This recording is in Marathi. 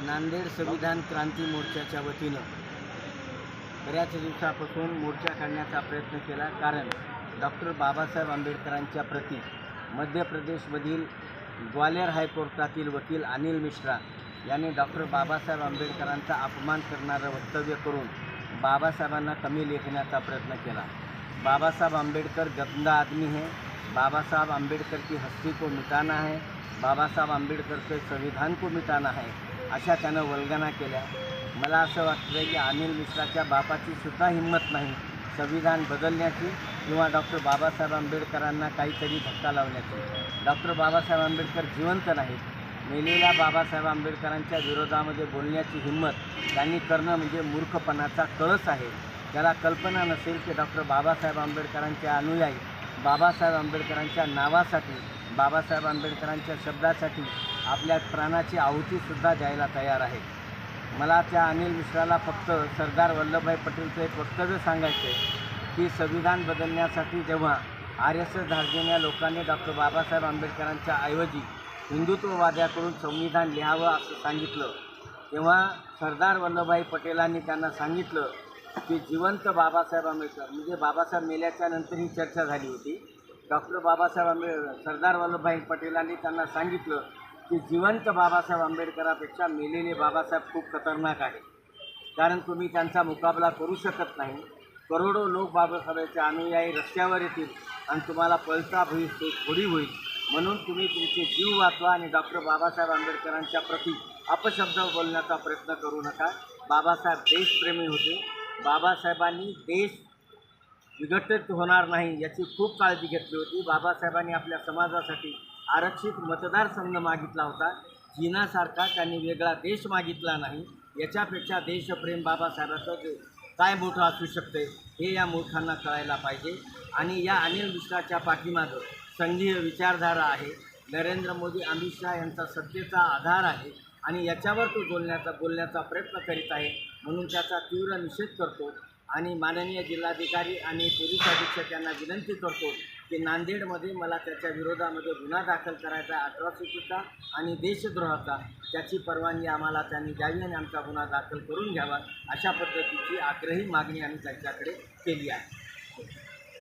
नांदेड संविधान क्रांती मोर्चाच्या वतीनं बऱ्याच दिवसापासून मोर्चा काढण्याचा प्रयत्न केला, कारण डॉक्टर बाबासाहेब आंबेडकरांच्या प्रती मध्य प्रदेशमधील ग्वालियर हायकोर्टातील वकील अनिल मिश्रा यांनी डॉक्टर बाबासाहेब आंबेडकरांचा अपमान करणारं वक्तव्य करून बाबासाहेबांना कमी लेखण्याचा प्रयत्न केला। बाबा साहब आंबेडकर गंदा आदमी है, बाबा साहब आंबेडकर की हस्ती को मिटाना है, बाबा साहब आंबेडकर के संविधान को मिटाना है, अशा त्यानं वल्गना केल्या। मला असं वाटतं की अनिल मिश्राच्या बापाची सुद्धा हिंमत नाही संविधान बदलण्याची किंवा डॉक्टर बाबासाहेब आंबेडकरांना काहीतरी धक्का लावण्याची। डॉक्टर बाबासाहेब आंबेडकर जिवंत नाहीत, मेलेल्या बाबासाहेब आंबेडकरांच्या विरोधामध्ये बोलण्याची हिंमत त्यांनी करणं म्हणजे मूर्खपणाचा कळस आहे। त्याला कल्पना नसेल की डॉक्टर बाबासाहेब आंबेडकरांचे अनुयायी बाबासाहेब आंबेडकरांच्या नावासाठी, बाबासाहेब आंबेडकरांच्या शब्दासाठी आपल्या प्राणाची आहुतीसुद्धा द्यायला तयार आहेत। मला त्या अनिल मिश्राला फक्त सरदार वल्लभभाई पटेलचं एक वक्तव्य सांगायचं आहे की संविधान बदलण्यासाठी जेव्हा RSS धार्जिण्या लोकांनी डॉक्टर बाबासाहेब आंबेडकरांच्या ऐवजी हिंदुत्ववाद्याकडून संविधान लिहावं असं सांगितलं, तेव्हा सरदार वल्लभभाई पटेलांनी त्यांना सांगितलं की जिवंत बाबासाहेब आंबेडकर, म्हणजे बाबासाहेब मेल्याच्या नंतर ही चर्चा झाली होती। सरदार वल्लभभाई पटेलांनी त्यांना सांगितलं की जिवंत बाबासाहेब आंबेडकरापेक्षा मेलेले बाबासाहेब खूप खतरनाक आहे, कारण तुम्ही त्यांचा मुकाबला करू शकत नाही। करोडो लोक बाबासाहेबांचे अनुयायी रस्त्यावर येतील आणि तुम्हाला पळता थोडी होईल, म्हणून तुम्ही तुमचे जीव वाचवा आणि डॉक्टर बाबासाहेब आंबेडकरांच्या प्रती अपशब्द बोलण्याचा प्रयत्न करू नका। बाबासाहेब देशप्रेमी होते, बाबासाहेबांनी देश विघटित होणार नाही याची खूप काळजी घेतली होती। बाबासाहेबांनी आपल्या समाजासाठी आरक्षित मतदारसंघ मागितला होता, चीनासारखा त्यांनी वेगळा देश मागितला नाही। याच्यापेक्षा देशप्रेम बाबासाहेबांचं काय मोठं असू शकते हे या मूर्खांना कळायला पाहिजे। आणि या अनिल मिश्राच्या पाठीमागं संघीय विचारधारा आहे, नरेंद्र मोदी अमित शहा यांचा सत्तेचा आधार आहे आणि याच्यावर तो बोलण्याचा प्रयत्न करीत आहे, म्हणून त्याचा तीव्र निषेध करतो आणि माननीय जिल्हाधिकारी आणि पोलीस अधीक्षक यांना विनंती करतो की नांदेडमध्ये मला त्याच्या विरोधामध्ये गुन्हा दाखल करायचा अट्रॉसिटीचा आणि देशद्रोहाचा, त्याची परवानगी आम्हाला त्यांनी द्यावी आणि आमचा गुन्हा दाखल करून घ्यावा, अशा पद्धतीची आग्रही मागणी आम्ही त्यांच्याकडे केली आहे।